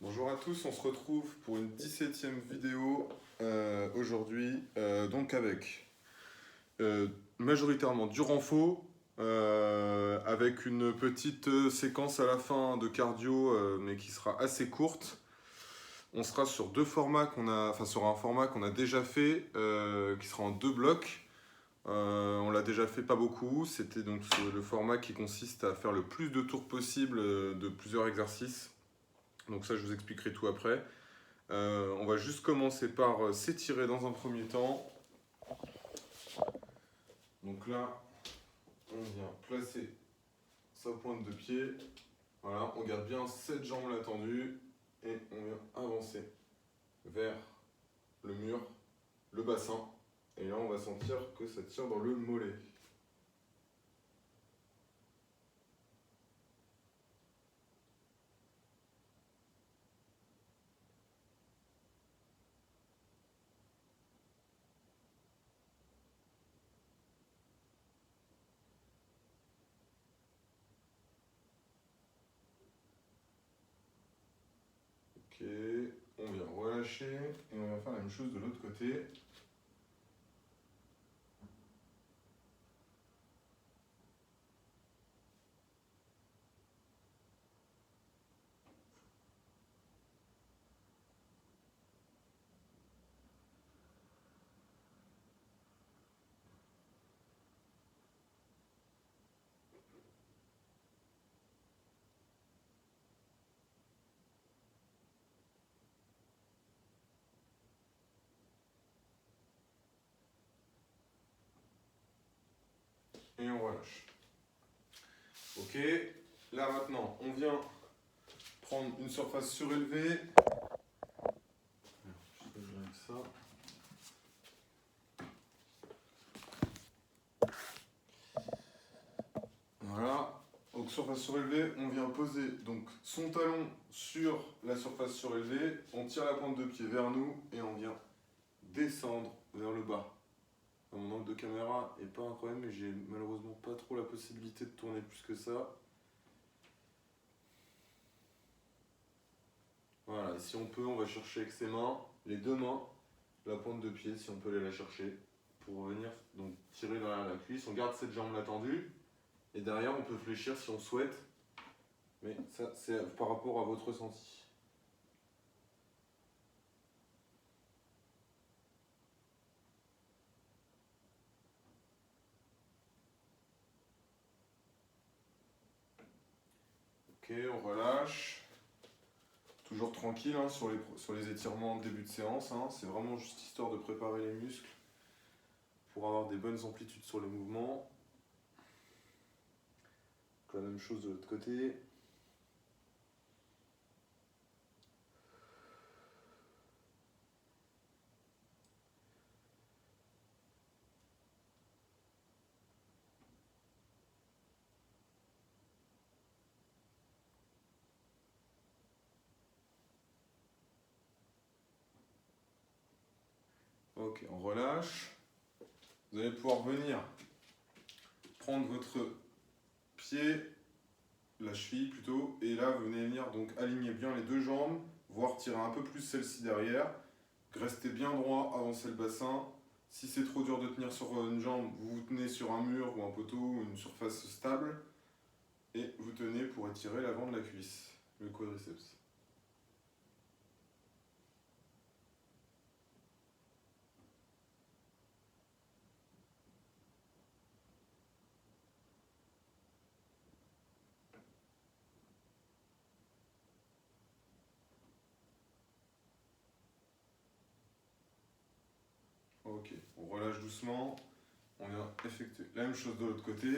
Bonjour à tous, on se retrouve pour une 17e vidéo aujourd'hui, donc avec majoritairement du renfo, avec une petite séquence à la fin de cardio, mais qui sera assez courte. On sera sur sur un format qu'on a déjà fait, qui sera en 2 blocs. On l'a déjà fait pas beaucoup, c'était donc le format qui consiste à faire le plus de tours possible de plusieurs exercices. Donc ça, je vous expliquerai tout après. On va juste commencer par s'étirer dans un premier temps. Donc là, on vient placer sa pointe de pied. Voilà, on garde bien cette jambe là tendue et on vient avancer vers le mur, le bassin. Et là, on va sentir que ça tire dans le mollet. Ok, on vient relâcher et on va faire la même chose de l'autre côté. Et on relâche. Ok, là maintenant, on vient prendre une surface surélevée. Je vais avec ça. Voilà, donc surface surélevée, on vient poser donc son talon sur la surface surélevée, on tire la pointe de pied vers nous et on vient descendre vers le bas. Mon angle de caméra est pas incroyable, mais j'ai malheureusement pas trop la possibilité de tourner plus que ça. Voilà, et si on peut, on va chercher avec ses mains, les deux mains, la pointe de pied, si on peut aller la chercher, pour venir donc tirer derrière la cuisse. On garde cette jambe là tendue, et derrière on peut fléchir si on souhaite, mais ça c'est par rapport à votre ressenti. Ok, on relâche. Toujours tranquille hein, sur les étirements de début de séance. Hein. C'est vraiment juste histoire de préparer les muscles pour avoir des bonnes amplitudes sur les mouvements. Donc, la même chose de l'autre côté. Ok, on relâche. Vous allez pouvoir venir prendre votre pied, la cheville plutôt, et là vous venez venir donc aligner bien les deux jambes, voire tirer un peu plus celle-ci derrière. Restez bien droit, avancez le bassin. Si c'est trop dur de tenir sur une jambe, vous vous tenez sur un mur ou un poteau ou une surface stable et vous tenez pour étirer l'avant de la cuisse, le quadriceps. Ok, on relâche doucement, on vient effectuer la même chose de l'autre côté.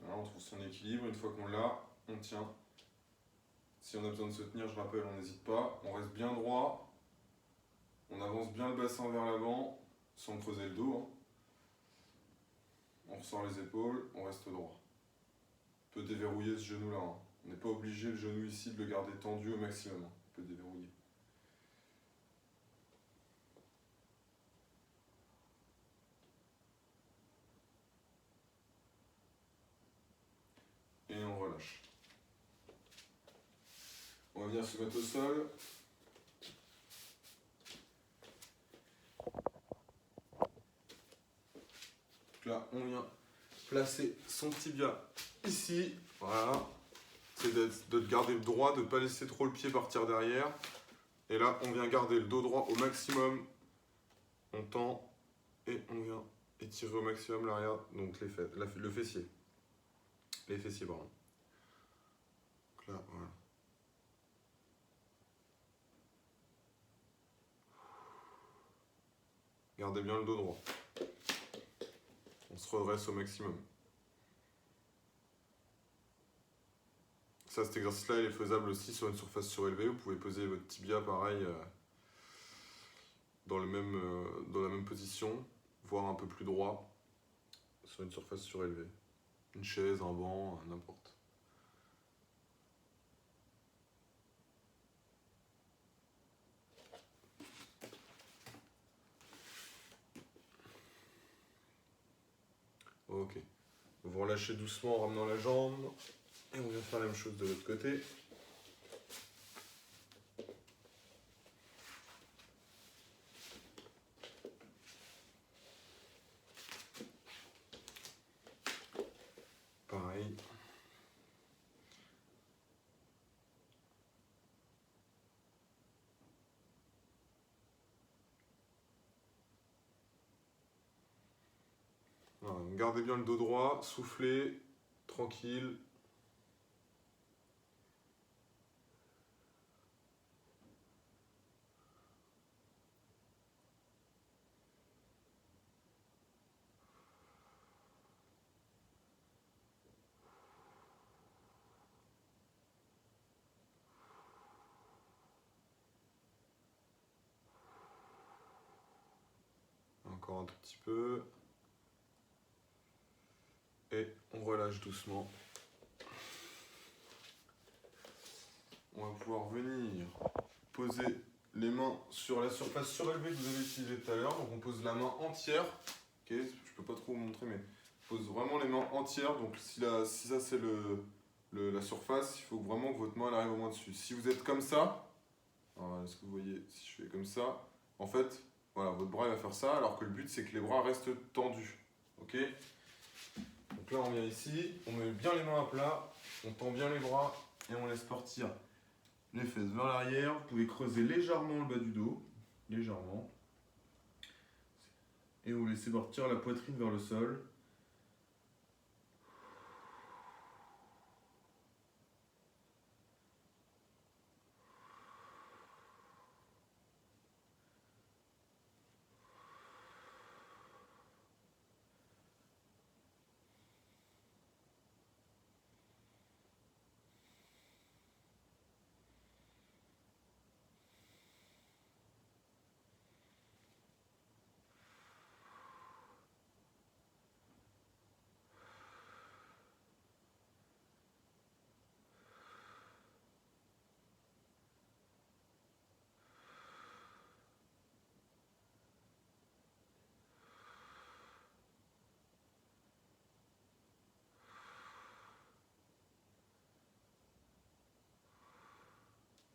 Voilà, on trouve son équilibre, une fois qu'on l'a, on tient. Si on a besoin de se tenir, je rappelle, on n'hésite pas, on reste bien droit, on avance bien le bassin vers l'avant, sans creuser le dos. Hein. On ressort les épaules, on reste droit. On peut déverrouiller ce genou là. Hein. On n'est pas obligé le genou ici de le garder tendu au maximum. Hein. On peut déverrouiller. Et on relâche. venir se mettre au sol. Donc là, on vient placer son tibia ici. Voilà. C'est de garder le droit, de ne pas laisser trop le pied partir derrière. Et là, on vient garder le dos droit au maximum. On tend et on vient étirer au maximum l'arrière, donc le fessier. Les fessiers, pardon. Donc là, voilà. Gardez bien le dos droit. On se redresse au maximum. Ça, cet exercice-là, il est faisable aussi sur une surface surélevée. Vous pouvez poser votre tibia pareil dans la même position, voire un peu plus droit sur une surface surélevée. Une chaise, un banc, n'importe. Ok. Vous relâchez doucement en ramenant la jambe. Et on vient faire la même chose de l'autre côté. Pareil. Voilà, gardez bien le dos droit, soufflez, tranquille. Encore un tout petit peu. Et on relâche doucement. On va pouvoir venir poser les mains sur la surface surélevée que vous avez utilisée tout à l'heure. Donc on pose la main entière. Ok, je peux pas trop vous montrer, mais on pose vraiment les mains entières. Donc si ça c'est la surface, il faut vraiment que votre main elle arrive au moins dessus. Si vous êtes comme ça, est-ce que vous voyez, si je fais comme ça, en fait, voilà, votre bras il va faire ça, alors que le but c'est que les bras restent tendus. Ok? Donc là on vient ici, on met bien les mains à plat, on tend bien les bras et on laisse partir les fesses vers l'arrière. Vous pouvez creuser légèrement le bas du dos, légèrement. Et vous laissez partir la poitrine vers le sol.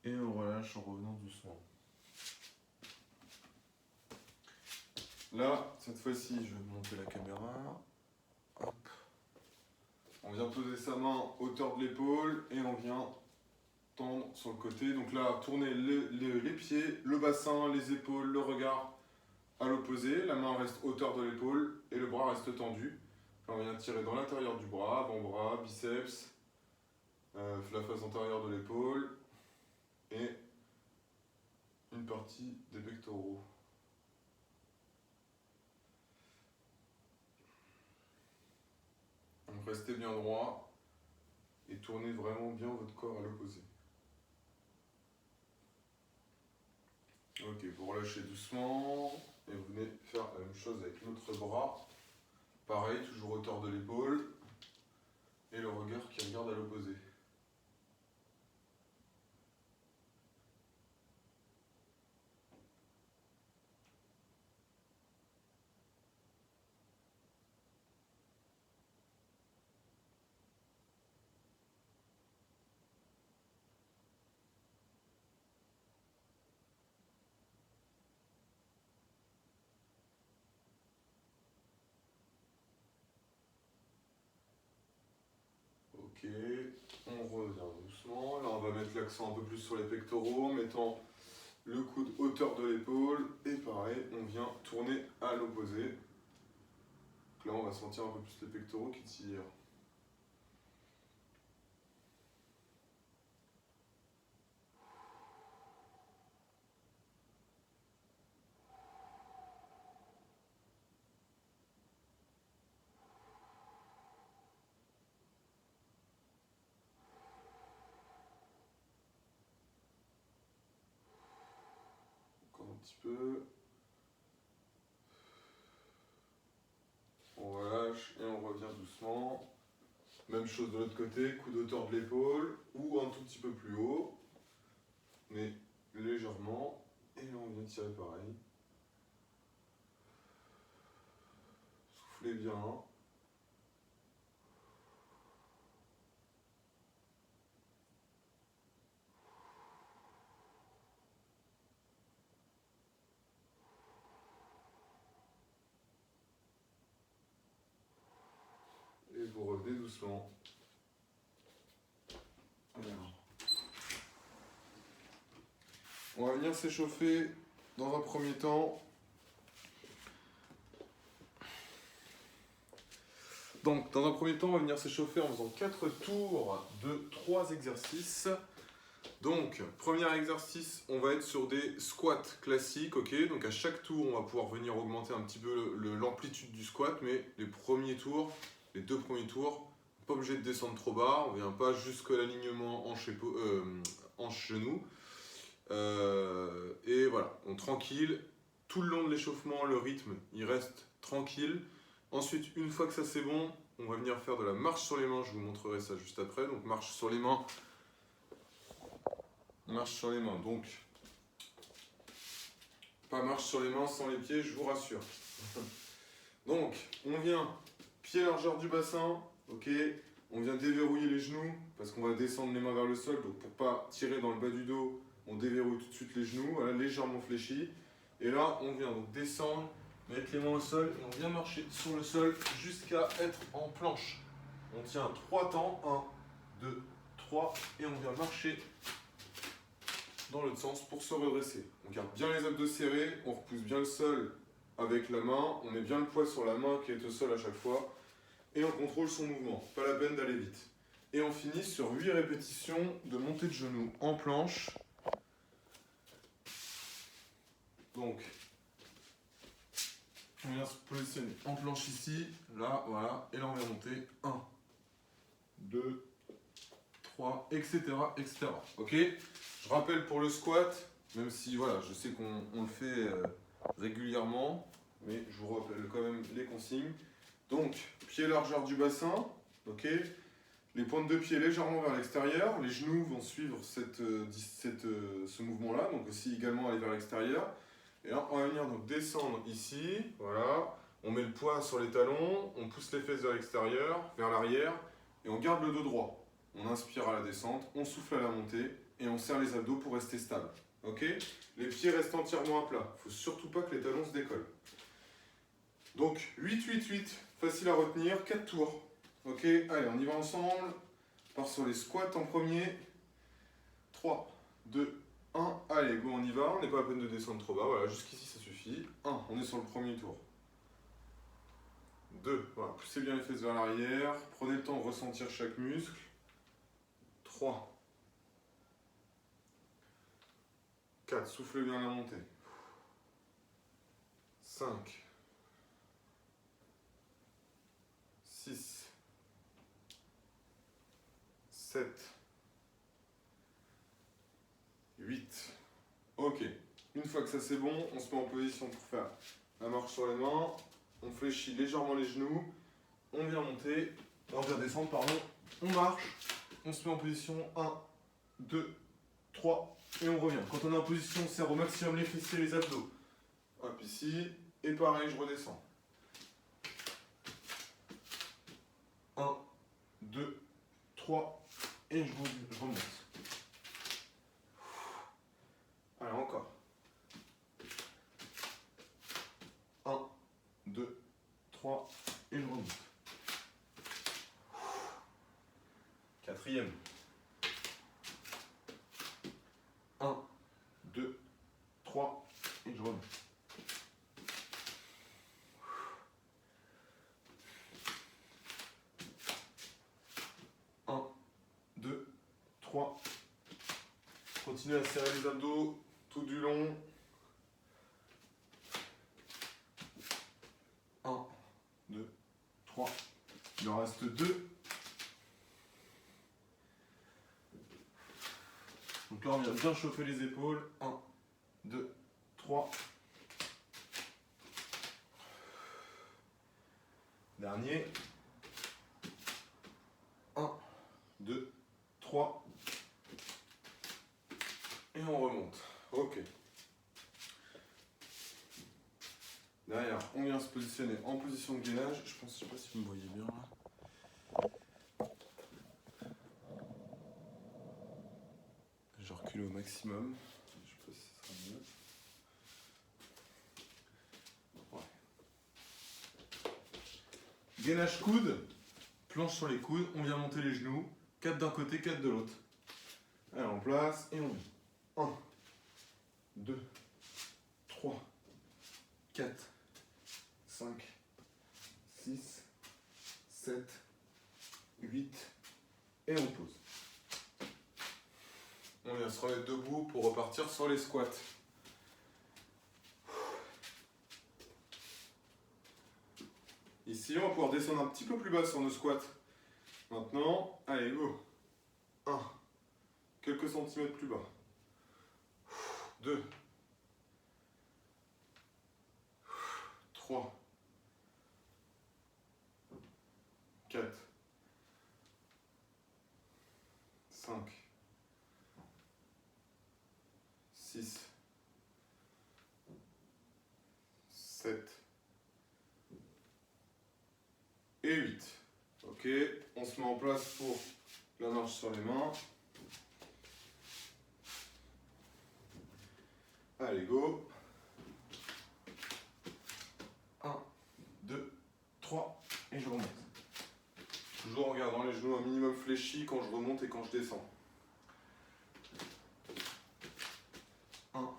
Et on relâche en revenant doucement. Là, cette fois-ci, je vais monter la caméra. Hop. On vient poser sa main hauteur de l'épaule et on vient tendre sur le côté. Donc là, tournez les pieds, le bassin, les épaules, le regard à l'opposé. La main reste hauteur de l'épaule et le bras reste tendu. Là, on vient tirer dans l'intérieur du bras, avant-bras, biceps, la face antérieure de l'épaule et une partie des pectoraux. Donc restez bien droit et tournez vraiment bien votre corps à l'opposé. Ok, vous relâchez doucement et vous venez faire la même chose avec l'autre bras. Pareil, toujours hauteur de l'épaule et le regard qui regarde à l'opposé. Ok, on revient doucement. Là, on va mettre l'accent un peu plus sur les pectoraux en mettant le coude hauteur de l'épaule. Et pareil, on vient tourner à l'opposé. Donc là, on va sentir un peu plus les pectoraux qui tirent. Encore un petit peu. On relâche et on revient doucement. Même chose de l'autre côté, coude hauteur de l'épaule ou un tout petit peu plus haut, mais légèrement. Et là on vient tirer pareil. Soufflez bien. Et vous revenez doucement. Alors. On va venir s'échauffer dans un premier temps. Donc, dans un premier temps, on va venir s'échauffer en faisant 4 tours de 3 exercices. Donc, premier exercice, on va être sur des squats classiques, ok. Donc à chaque tour, on va pouvoir venir augmenter un petit peu l'amplitude du squat, mais les premiers tours, les 2 premiers tours, pas obligé de descendre trop bas, on ne vient pas jusqu'à l'alignement hanche-genou. Et voilà, on tranquille, tout le long de l'échauffement, le rythme, il reste tranquille. Ensuite, une fois que ça c'est bon, on va venir faire de la marche sur les mains, je vous montrerai ça juste après. Donc marche sur les mains. Marche sur les mains, donc pas marche sur les mains sans les pieds, je vous rassure. Donc, on vient pied largeur du bassin, ok. On vient déverrouiller les genoux parce qu'on va descendre les mains vers le sol. Donc, pour pas tirer dans le bas du dos, on déverrouille tout de suite les genoux, voilà, légèrement fléchis. Et là, on vient donc descendre, mettre les mains au sol et on vient marcher sur le sol jusqu'à être en planche. On tient 3 temps, 1, 2, 3 et on vient marcher dans l'autre sens pour se redresser. On garde bien les abdos serrés, on repousse bien le sol avec la main, on met bien le poids sur la main qui est au sol à chaque fois et on contrôle son mouvement, pas la peine d'aller vite. Et on finit sur 8 répétitions de montée de genoux en planche. Donc, on vient se positionner en planche ici, là, voilà, et là on vient monter 1, 2, 3, etc. etc. Ok ? Je rappelle pour le squat, même si voilà, je sais qu'on le fait régulièrement, mais je vous rappelle quand même les consignes. Donc, pied largeur du bassin, ok. Les pointes de pied légèrement vers l'extérieur, les genoux vont suivre ce mouvement-là, donc aussi également aller vers l'extérieur. Et là, on va venir donc descendre ici, voilà. On met le poids sur les talons, on pousse les fesses vers l'extérieur, vers l'arrière, et on garde le dos droit. On inspire à la descente, on souffle à la montée, et on serre les abdos pour rester stable. Ok ? Les pieds restent entièrement à plat. Il ne faut surtout pas que les talons se décollent. Donc 8, 8, 8, facile à retenir, 4 tours. Ok, allez, on y va ensemble. On part sur les squats en premier. 3, 2, 1, allez, go, on y va. On n'est pas à peine de descendre trop bas. Voilà, jusqu'ici ça suffit. 1, on est sur le premier tour. 2, voilà, poussez bien les fesses vers l'arrière. Prenez le temps de ressentir chaque muscle. 3, 4, soufflez bien la montée. 5, 6, 7, 8. Ok. Une fois que ça c'est bon, on se met en position pour faire la marche sur les mains. On fléchit légèrement les genoux. On vient monter. On vient descendre, pardon. On marche. On se met en position 1, 2, 3. Et on revient. Quand on est en position, on serre au maximum les fessiers et les abdos. Hop, ici. Et pareil, je redescends. 1, 2, 3. Et je remonte. Allez, encore. 1, 2, 3. Et je remonte. quatrième. 1, 2, 3, et je remonte. 1, 2, 3. Continuez à serrer les abdos tout du long. 1, 2, 3. Il en reste 2. Donc là, on vient bien chauffer les épaules. 1, 2, 3. Dernier. 1, 2, 3. Et on remonte. Ok. Derrière, on vient se positionner en position de gainage. Je sais pas si vous me voyez bien là. Je recule au maximum. Je sais pas si ça sera mieux. Ouais. Gainage coude, planche sur les coudes, on vient monter les genoux. 4 d'un côté, 4 de l'autre. Allez, en place et on vient. 1, 2, 3, 4, 5, 6, 7, 8 et on pose. On vient se remettre debout pour repartir sur les squats. Ici, on va pouvoir descendre un petit peu plus bas sur nos squats. Maintenant, allez, go. 1, quelques centimètres plus bas. 2, 3, 4, 5, 6, 7 et 8. Ok, on se met en place pour la marche sur les mains. Allez, go. 1, 2, 3 et je remonte. Toujours en gardant les genoux un minimum fléchis quand je remonte et quand je descends. 1,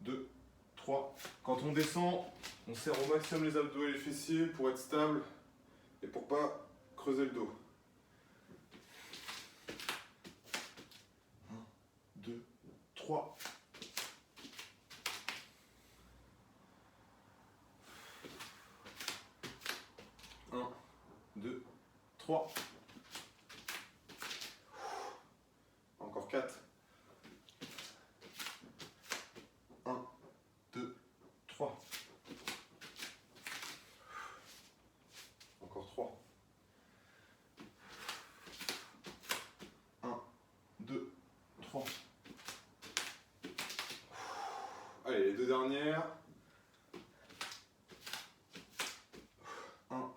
2, 3. Quand on descend, on serre au maximum les abdos et les fessiers pour être stable et pour pas creuser le dos. 1, 2, 3. 1, 2, 3. Encore 4. 1, 2, 3. Encore 3. 1, 2, 3. Allez, les deux dernières. 1,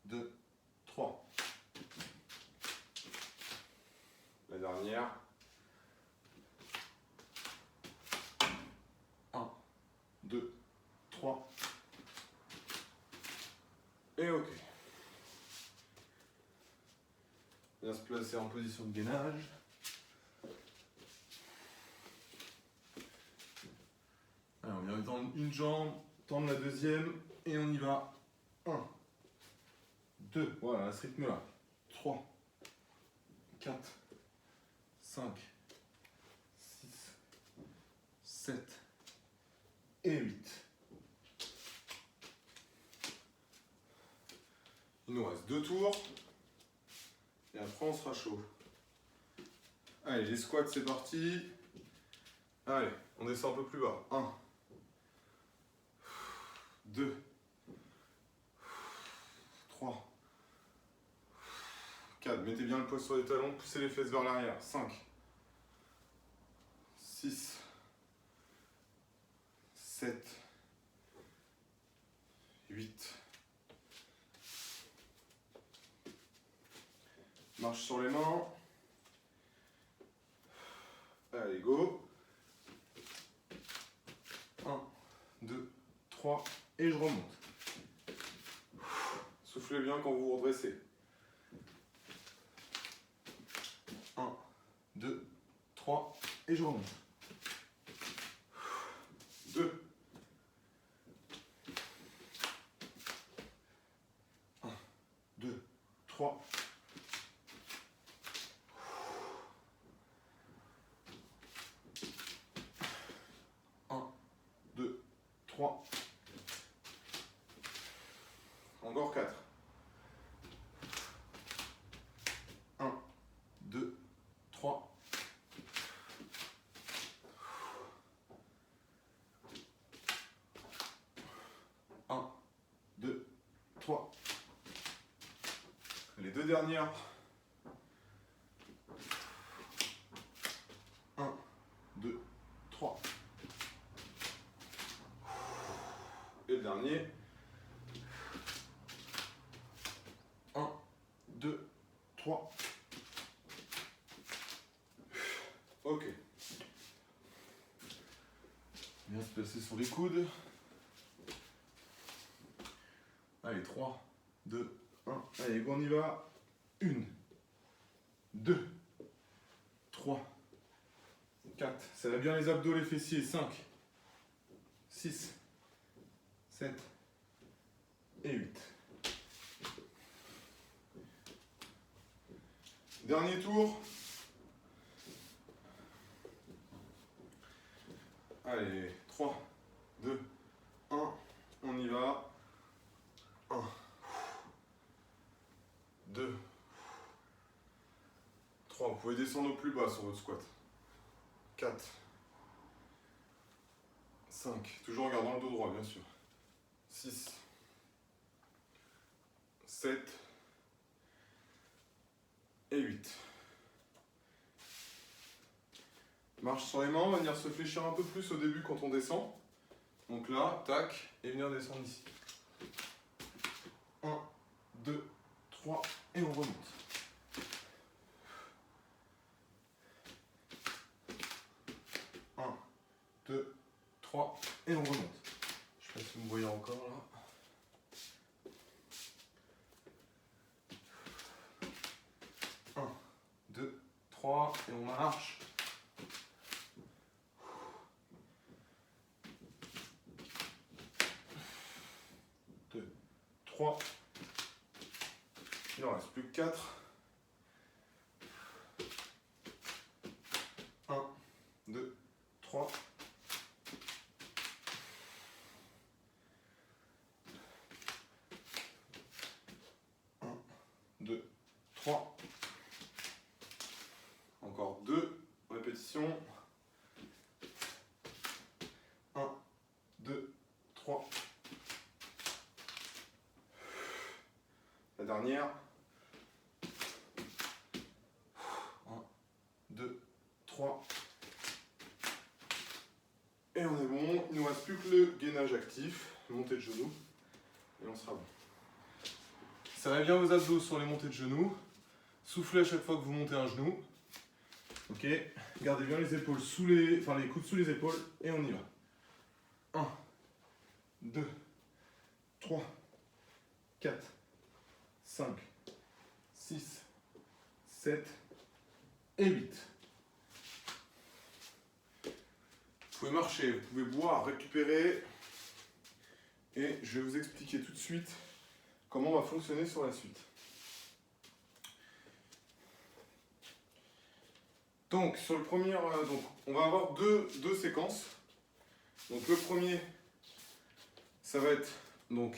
2, 3. La dernière. 1, 2, 3. Et ok. Bien se placer en position de gainage. Alors, on vient étendre une jambe, tendre la deuxième et on y va. 1, 2, voilà, à ce rythme-là. 3, 4, 5, 6, 7 et 8. Il nous reste 2 tours. Et après, on sera chaud. Allez, les squats, c'est parti. Allez, on descend un peu plus bas. 1, 2, 3, 4. Mettez bien le poids sur les talons, poussez les fesses vers l'arrière. 5, 6, 7, 8. Marche sur les mains. Allez, go. 1, 2, 3. Et je remonte. Soufflez bien quand vous vous redressez. 2, 3, et je remonte. 2. 1, 2, 3. 1, 2, 3. Encore 4. 1, 2, 3. 1, 2, 3. Les deux dernières. 1, 2, 3. Et le dernier. 1, 2, 3. Ok. Bien se placer sur les coudes. Allez, 3, 2, 1. Allez, on y va. 1, 2, 3, 4. Ça va bien les abdos, les fessiers. 5, 6, 7 et 8. Dernier tour. Allez, 3, 2, 1. On y va. 1, 2, 3. Vous pouvez descendre au plus bas sur votre squat. 4, 5. Toujours en gardant le dos droit, bien sûr. 6, 7 et 8. Marche sur les mains, on va venir se fléchir un peu plus au début quand on descend. Donc là, tac, et venir descendre ici. 1, 2, 3, et on remonte. 1, 2, 3, et on remonte. Je sais pas si vous me voyez encore là. 1, 2, 3, et on marche. 2, 3. Il en reste plus que 4. 1, 2, 3. 1, 2, 3. Encore 2 répétitions. 1, 2, 3. La dernière. 1, 2, 3. Et on est bon. Il ne nous reste plus que le gainage actif, montée de genoux. Et on sera bon. Serrez bien vos abdos sur les montées de genoux. Soufflez à chaque fois que vous montez un genou. Ok. Gardez bien les épaules sous les, enfin les coudes sous les épaules. Et on y va. 1, 2, 3, 4, 5, 6, 7 et 8. Vous pouvez marcher, vous pouvez boire, récupérer. Et je vais vous expliquer tout de suite comment on va fonctionner sur la suite. Donc, sur le premier, on va avoir deux séquences. Donc, le premier, ça va être donc,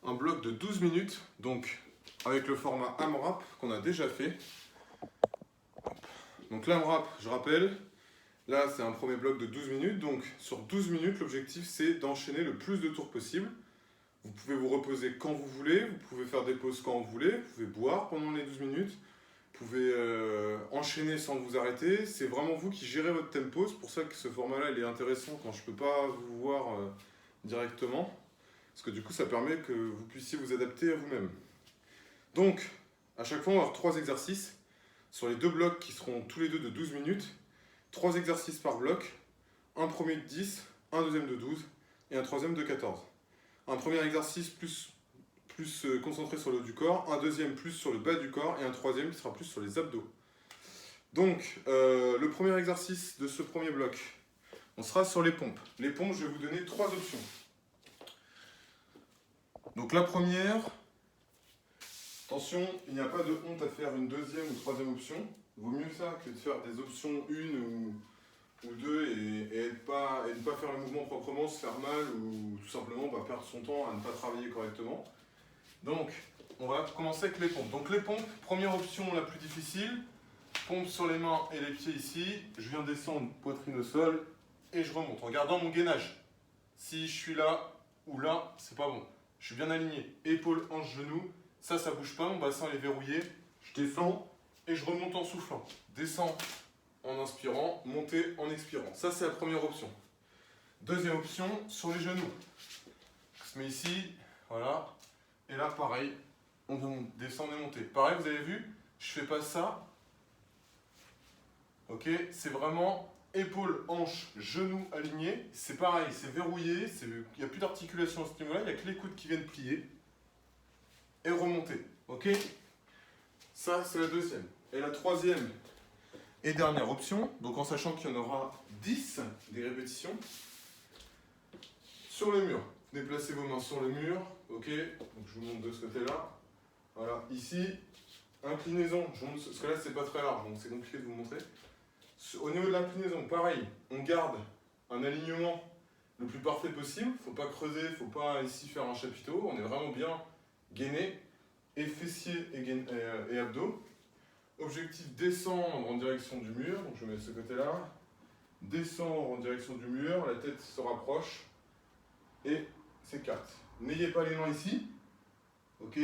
un bloc de 12 minutes, donc avec le format AMRAP qu'on a déjà fait. Donc, l'AMRAP, je rappelle, là, c'est un premier bloc de 12 minutes. Donc, sur 12 minutes, l'objectif, c'est d'enchaîner le plus de tours possible. Vous pouvez vous reposer quand vous voulez, vous pouvez faire des pauses quand vous voulez, vous pouvez boire pendant les 12 minutes. Vous pouvez enchaîner sans vous arrêter. C'est vraiment vous qui gérez votre tempo. C'est pour ça que ce format-là, il est intéressant quand je ne peux pas vous voir directement. Parce que du coup, ça permet que vous puissiez vous adapter à vous-même. Donc, à chaque fois, on va avoir 3 exercices sur les 2 blocs qui seront tous les deux de 12 minutes. 3 exercices par bloc. Un premier de 10, un deuxième de 12 et un troisième de 14. Un premier exercice plus concentré sur le haut du corps, un deuxième plus sur le bas du corps et un troisième qui sera plus sur les abdos. Donc, le premier exercice de ce premier bloc, on sera sur les pompes. Les pompes, je vais vous donner 3 options. Donc la première, attention, il n'y a pas de honte à faire une deuxième ou troisième option. Vaut mieux ça que de faire des options 1 ou 2 et ne pas faire le mouvement proprement, se faire mal ou tout simplement perdre son temps à ne pas travailler correctement. Donc, on va commencer avec les pompes. Donc les pompes, première option la plus difficile, pompe sur les mains et les pieds ici. Je viens descendre poitrine au sol et je remonte en gardant mon gainage. Si je suis là ou là, c'est pas bon. Je suis bien aligné. Épaules, hanches, genoux. Ça bouge pas. Mon bassin est verrouillé. Je descends et je remonte en soufflant. Descends en inspirant, monter en expirant. Ça, c'est la première option. Deuxième option, sur les genoux. On se met ici, voilà. Et là, pareil, on descend et monter. Pareil, vous avez vu, je fais pas ça. Ok, c'est vraiment épaules, hanches, genoux alignés. C'est pareil, c'est verrouillé. Il n'y a plus d'articulation à ce niveau-là. Il n'y a que les coudes qui viennent plier. Et remonter. Ok, ça, c'est la deuxième. Et la troisième et dernière option, donc en sachant qu'il y en aura 10 des répétitions, sur le mur. Déplacez vos mains sur le mur. Ok, donc je vous montre de ce côté-là. Voilà, ici, inclinaison. Je vous montre, parce que là, c'est pas très large, donc c'est compliqué de vous montrer. Au niveau de l'inclinaison, pareil, on garde un alignement le plus parfait possible. Il ne faut pas creuser, il ne faut pas ici faire un chapiteau. On est vraiment bien gainé, et fessiers et abdos. Objectif, descendre en direction du mur. Donc je mets ce côté-là. Descendre en direction du mur, la tête se rapproche. Et c'est 4. N'ayez pas les mains ici. Ok.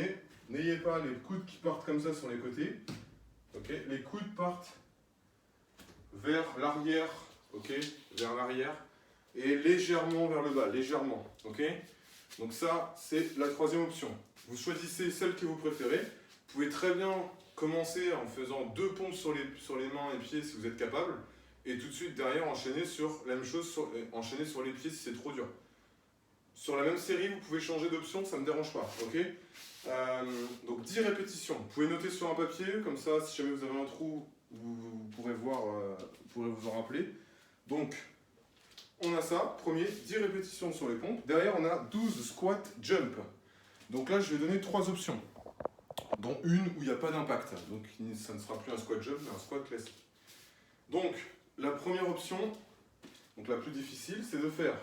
N'ayez pas les coudes qui partent comme ça sur les côtés. Ok. Les coudes partent vers l'arrière, ok, vers l'arrière, et légèrement vers le bas, légèrement, ok. Donc ça, c'est la troisième option. Vous choisissez celle que vous préférez. Vous pouvez très bien commencer en faisant 2 pompes sur les mains et pieds si vous êtes capable, et tout de suite derrière enchaîner sur la même chose, enchaîner sur les pieds si c'est trop dur. Sur la même série, vous pouvez changer d'option, ça ne me dérange pas, ok. Donc 10 répétitions. Vous pouvez noter sur un papier, comme ça, si jamais vous avez un trou, vous pourrez voir, vous pourrez vous en rappeler. Donc, on a ça, premier, 10 répétitions sur les pompes. Derrière, on a 12 squat jump. Donc là, je vais donner 3 options, dont une où il n'y a pas d'impact. Donc, ça ne sera plus un squat jump, mais un squat classique. Donc, la première option, donc la plus difficile, c'est de faire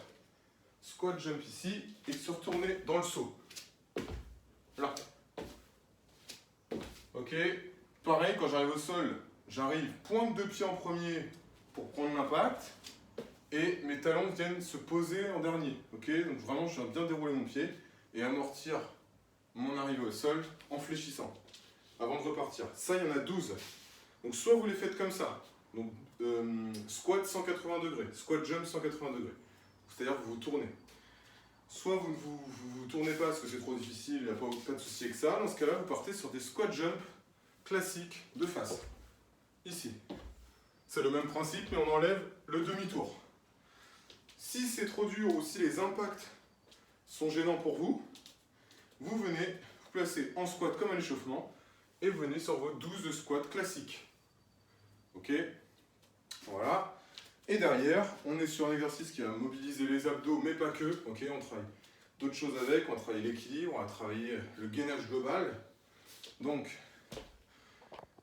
squat jump ici et de se retourner dans le saut. Là. Ok. Pareil, quand j'arrive au sol, j'arrive pointe de pied en premier pour prendre l'impact et mes talons viennent se poser en dernier. Ok, donc vraiment, je viens bien dérouler mon pied et amortir mon arrivée au sol en fléchissant avant de repartir. Ça, il y en a 12. Donc soit vous les faites comme ça, donc squat 180 degrés, squat jump 180 degrés, c'est-à-dire que vous vous tournez. Soit vous ne vous tournez pas parce que c'est trop difficile, il n'y a pas de souci avec ça. Dans ce cas-là, vous partez sur des squat jump classiques de face. Ici. C'est le même principe, mais on enlève le demi-tour. Si c'est trop dur ou si les impacts sont gênants pour vous, vous venez vous placer en squat comme à l'échauffement et vous venez sur vos 12 de squat classiques. Ok? Voilà. Et derrière, on est sur un exercice qui va mobiliser les abdos, mais pas que. Ok, on travaille d'autres choses avec, on va travailler l'équilibre, on va travailler le gainage global. Donc,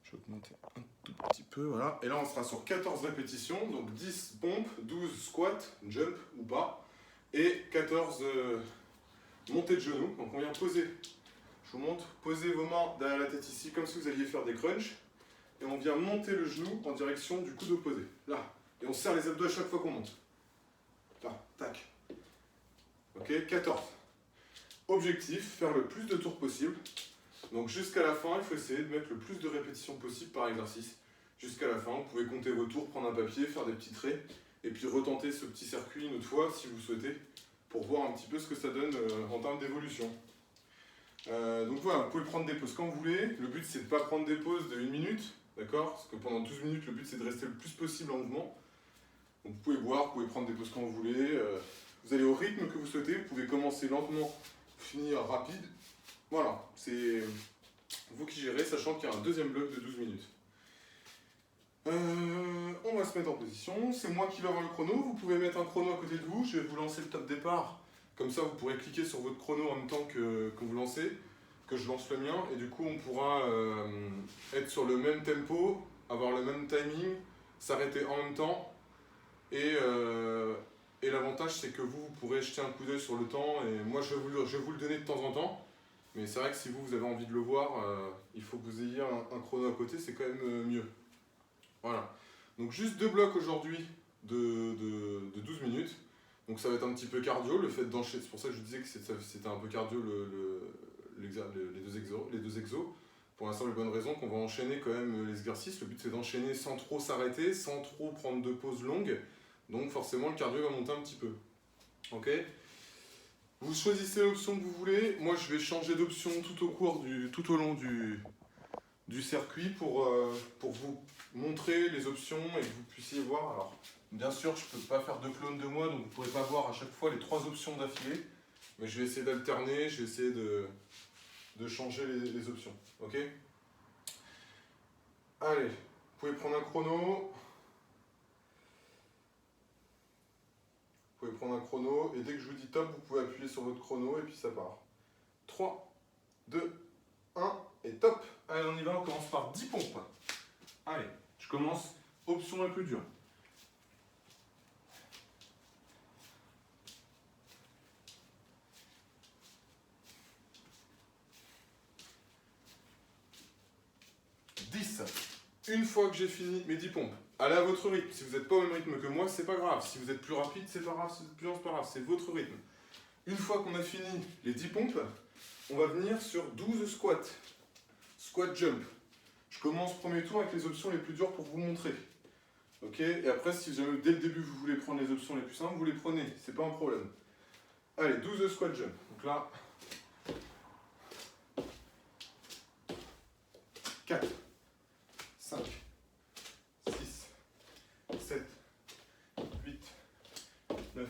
je vais augmenter un tout petit peu, voilà. Et là, on sera sur 14 répétitions, donc 10 pompes, 12 squats, jump ou pas, et 14 montées de genoux. Donc on vient poser, je vous montre, posez vos mains derrière la tête ici, comme si vous alliez faire des crunchs, et on vient monter le genou en direction du coude opposé, là. Et on serre les abdos à chaque fois qu'on monte. Là, tac. Ok, 14. Objectif, faire le plus de tours possible. Donc jusqu'à la fin, il faut essayer de mettre le plus de répétitions possible par exercice. Jusqu'à la fin, vous pouvez compter vos tours, prendre un papier, faire des petits traits, et puis retenter ce petit circuit une autre fois, si vous souhaitez, pour voir un petit peu ce que ça donne en termes d'évolution. Donc voilà, vous pouvez prendre des pauses quand vous voulez. Le but, c'est de ne pas prendre des pauses de 1 minute, d'accord? Parce que pendant 12 minutes, le but, c'est de rester le plus possible en mouvement. Donc vous pouvez boire, vous pouvez prendre des pauses quand vous voulez. Vous allez au rythme que vous souhaitez. Vous pouvez commencer lentement, finir rapide. Voilà, c'est vous qui gérez, sachant qu'il y a un deuxième bloc de 12 minutes. se mettre en position. C'est moi qui vais avoir le chrono. Vous pouvez mettre un chrono à côté de vous. Je vais vous lancer le top départ. Comme ça, vous pourrez cliquer sur votre chrono en même temps que vous lancez, que je lance le mien. Et du coup, on pourra être sur le même tempo, avoir le même timing, s'arrêter en même temps. Et l'avantage, c'est que vous pourrez jeter un coup d'œil sur le temps. Et moi, je vais vous le donner de temps en temps. Mais c'est vrai que si vous avez envie de le voir, il faut que vous ayez un chrono à côté, c'est quand même mieux. Voilà. Donc juste 2 blocs aujourd'hui de 12 minutes. Donc ça va être un petit peu cardio, le fait d'enchaîner. C'est pour ça que je disais que c'était un peu cardio les deux exos. Pour la simple et bonne raison qu'on va enchaîner quand même les exercices. Le but c'est d'enchaîner sans trop s'arrêter, sans trop prendre de pauses longues. Donc forcément le cardio va monter un petit peu. Ok ? Vous choisissez l'option que vous voulez. Moi, je vais changer d'option tout au long du circuit pour vous montrer les options et que vous puissiez voir. Alors, bien sûr, je ne peux pas faire de clone de moi, donc vous ne pourrez pas voir à chaque fois les 3 options d'affilée. Mais je vais essayer d'alterner, je vais essayer de changer les options. Ok ? Allez, vous pouvez prendre un chrono. Vous pouvez prendre un chrono et dès que je vous dis top, vous pouvez appuyer sur votre chrono et puis ça part. 3, 2, 1 et top. Allez, on y va, on commence par 10 pompes. Allez, je commence, option la plus dure. Une fois que j'ai fini mes 10 pompes, allez à votre rythme. Si vous n'êtes pas au même rythme que moi, c'est pas grave. Si vous êtes plus rapide, c'est pas grave. Si vous êtes plus lent, c'est pas grave. C'est votre rythme. Une fois qu'on a fini les 10 pompes, on va venir sur 12 squats. Squat jump. Je commence premier tour avec les options les plus dures pour vous montrer. Ok ? Et après, si jamais dès le début vous voulez prendre les options les plus simples, vous les prenez. C'est pas un problème. Allez, 12 squat jump. Donc là, 4, 5, 6, 7, 8, 9,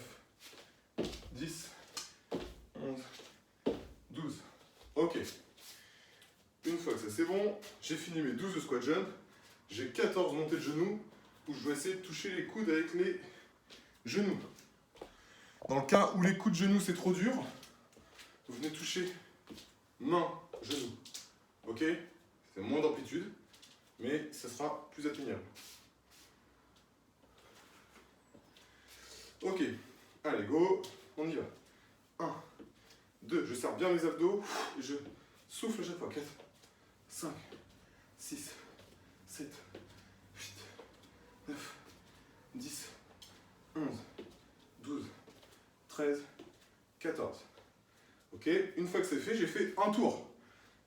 10, 11, 12. Ok. Une fois que ça c'est bon, j'ai fini mes 12 squat jump. J'ai 14 montées de genoux où je dois essayer de toucher les coudes avec les genoux. Dans le cas où les coups de genoux c'est trop dur, vous venez toucher main, genou. Ok ? C'est moins d'amplitude, mais ça sera plus atteignable. Ok, allez, go, on y va. 1, 2, je serre bien mes abdos et je souffle à chaque fois. 4, 5, 6, 7, 8, 9, 10, 11, 12, 13, 14. Ok, une fois que c'est fait, j'ai fait un tour.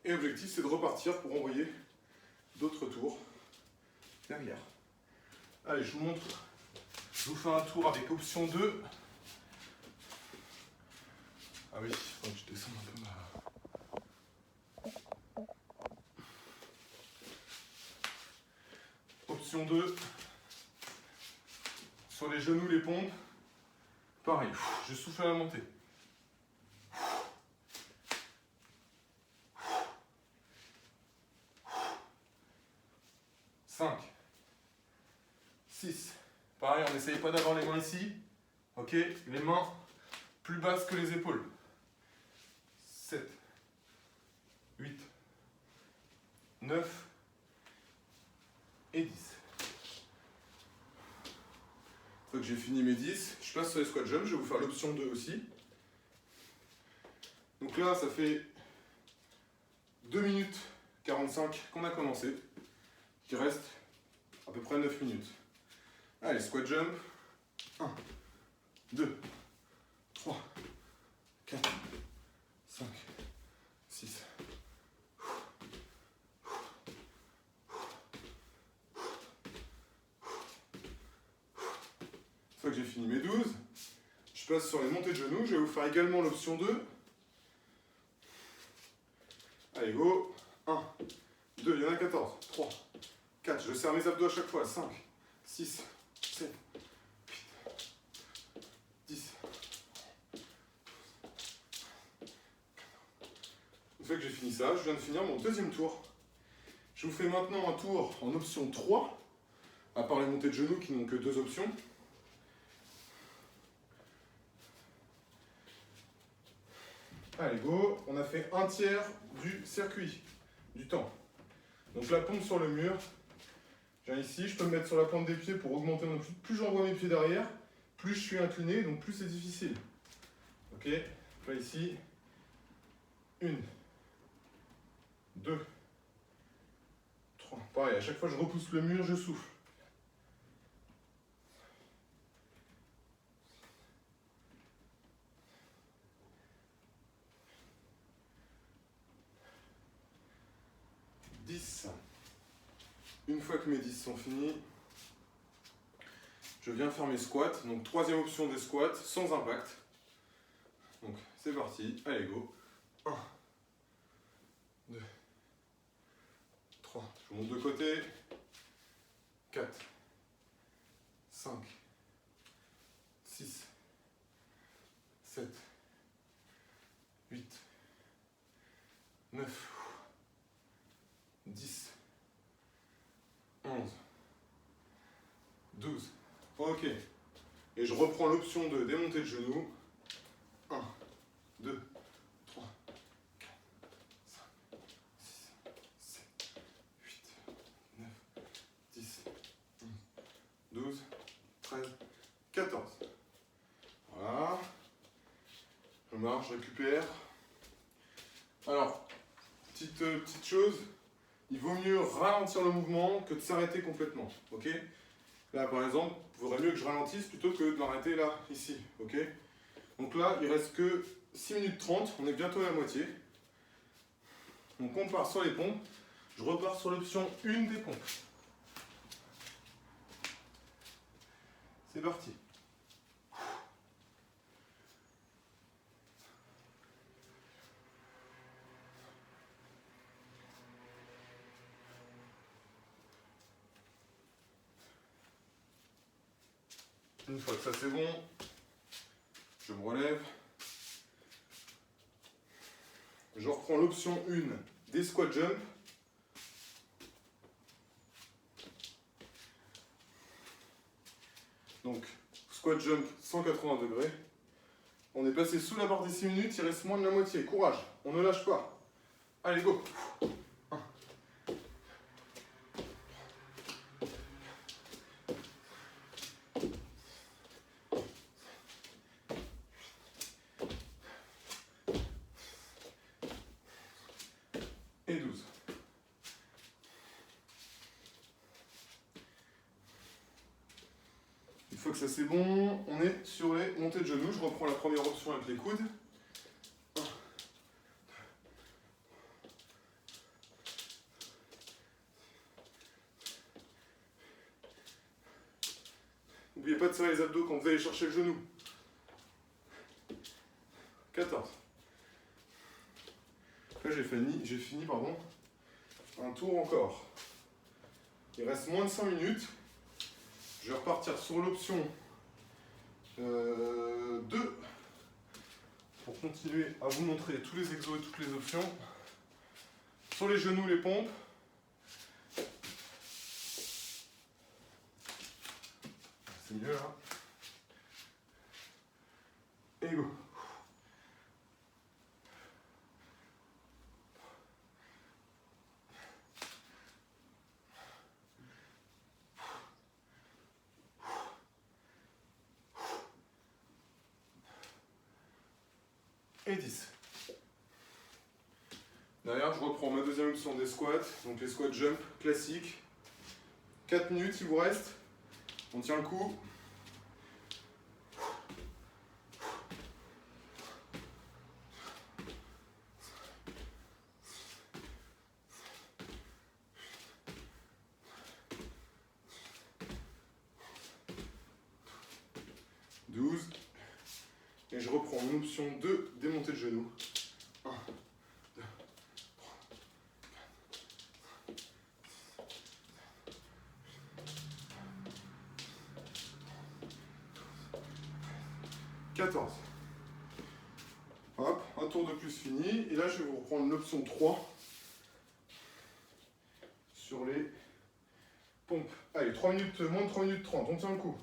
Et l'objectif, c'est de repartir pour envoyer d'autres tours derrière. Allez, je vous montre. Je vous fais un tour avec option 2. Ah oui, il faut que je descende un peu ma... Option 2. Sur les genoux, les pompes. Pareil, je souffle à la montée. 5, 6, pareil, on n'essaye pas d'avoir les mains ici, ok, les mains plus basses que les épaules, 7, 8, 9 et 10. Une fois que j'ai fini mes 10, je passe sur les squat jump, je vais vous faire l'option 2 aussi. Donc là, ça fait 2 minutes 45 qu'on a commencé. Il reste à peu près 9 minutes. Allez, squat jump. 1, 2, 3, 4, 5, 6. Une fois que j'ai fini mes 12, je passe sur les montées de genoux. Je vais vous faire également l'option 2. Allez, go. 1, 2, il y en a 14. 3, 4, je serre mes abdos à chaque fois. 5, 6, 7, 8, 10. Une fois que j'ai fini ça, je viens de finir mon deuxième tour. Je vous fais maintenant un tour en option 3 À part les montées de genoux qui n'ont que 2 options. Allez, go. On a fait 1/3 du circuit, du temps. Donc la pompe sur le mur. Je viens ici, je peux me mettre sur la pointe des pieds pour augmenter mon pied. Plus j'envoie mes pieds derrière, plus je suis incliné, donc plus c'est difficile. Ok, là ici. 1, 2, 3. Pareil, à chaque fois que je repousse le mur, je souffle. 10. Une fois que mes 10 sont finis, je viens faire mes squats. Donc 3e option des squats sans impact. Donc c'est parti, allez go. 1, 2, 3. Je monte de côté. 4, 5, 6, 7, 8, 9, 10, 11, 12. Ok. Et je reprends l'option de démonter de genoux. 1, 2, 3, 4, 5, 6, 7, 8, 9, 10, 11, 12, 13, 14. Voilà. Je marche, je récupère. Alors, petite chose, il vaut mieux ralentir le mouvement que de s'arrêter complètement. Ok? Là, par exemple, il vaudrait mieux que je ralentisse plutôt que de m'arrêter là, ici. Ok? Donc là, il reste que 6 minutes 30, on est bientôt à la moitié. Donc on part sur les pompes. Je repars sur l'option 1 des pompes. C'est parti. Une fois que ça c'est bon, je me relève. Je reprends l'option 1 des squat jump. Donc, squat jump 180 degrés. On est passé sous la barre des 6 minutes, il reste moins de la moitié. Courage, on ne lâche pas. Allez, go. 1, 12. Une fois que ça c'est bon, on est sur les montées de genoux. Je reprends la première option avec les coudes. 1, 2. N'oubliez pas de serrer les abdos quand vous allez chercher le genou. 14. Là j'ai fini, un tour encore. Il reste moins de 5 minutes. Je vais repartir sur l'option 2 pour continuer à vous montrer tous les exos et toutes les options. Sur les genoux, les pompes. C'est mieux là. Et go. Et 10. Derrière, je reprends ma deuxième option des squats, donc les squats jump classiques. 4 minutes, il vous reste. On tient le coup. Et je reprends mon option 2, démonter de genoux. 1, 2, 3, 4, 14. Hop, un tour de plus fini. Et là, je vais vous reprendre l'option 3 sur les pompes. Allez. Allez, 3 minutes, moins de 3 minutes 30, on tient le coup.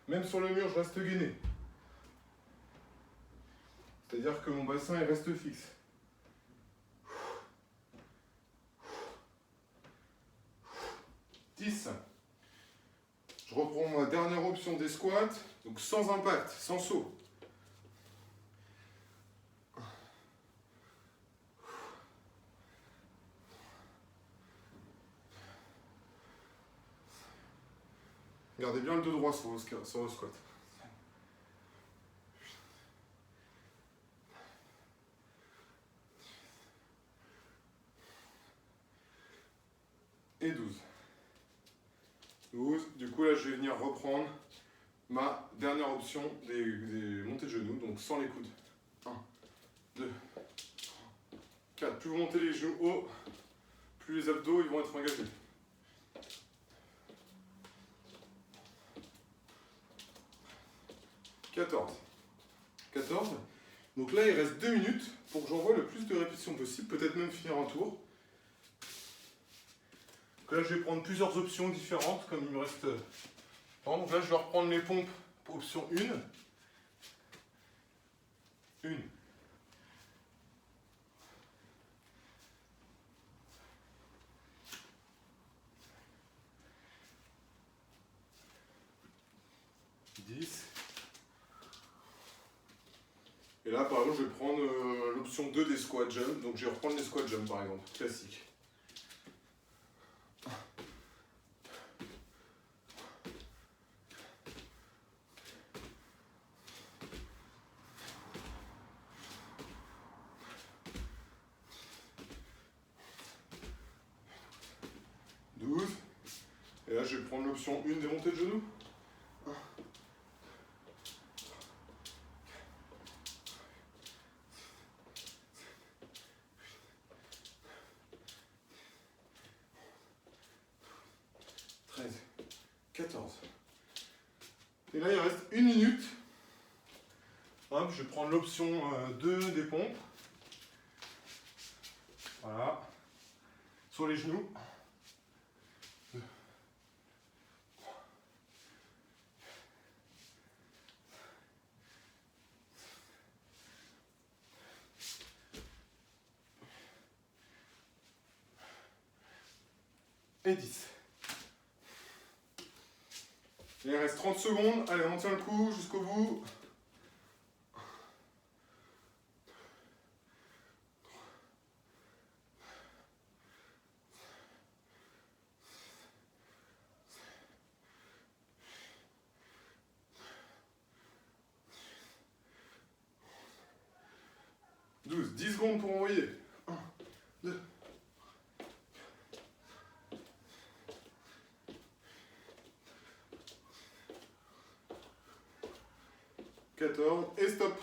Même sur le mur, je reste gainé. C'est-à-dire que mon bassin il reste fixe. 10. Je reprends ma dernière option des squats, donc sans impact, sans saut. Gardez bien le dos droit sur vos squats. Et 12. 12. Du coup, là, je vais venir reprendre ma dernière option des montées de genoux, donc sans les coudes. 1, 2, 3, 4. Plus vous montez les genoux haut, plus les abdos ils vont être engagés. 14. 14. Donc là, il reste 2 minutes pour que j'envoie le plus de répétitions possible, peut-être même finir un tour. Donc là, je vais prendre plusieurs options différentes, comme il me reste... Donc là, je vais reprendre les pompes pour option 1. 1. 10. Et là, par exemple, je vais prendre l'option 2 des squat jump. Donc, je vais reprendre les squat jump, par exemple, classique. Et là, je vais prendre l'option 1 des montées de genoux. 13, 14. Et là, il reste 1 minute. Hop, je vais prendre l'option 2 des pompes. Voilà. Sur les genoux. 2, 3. Et 10. Il reste 30 secondes. Allez, on tient le coup jusqu'au bout. 12, 10 secondes pour envoyer. 1, 2. 14 et stop.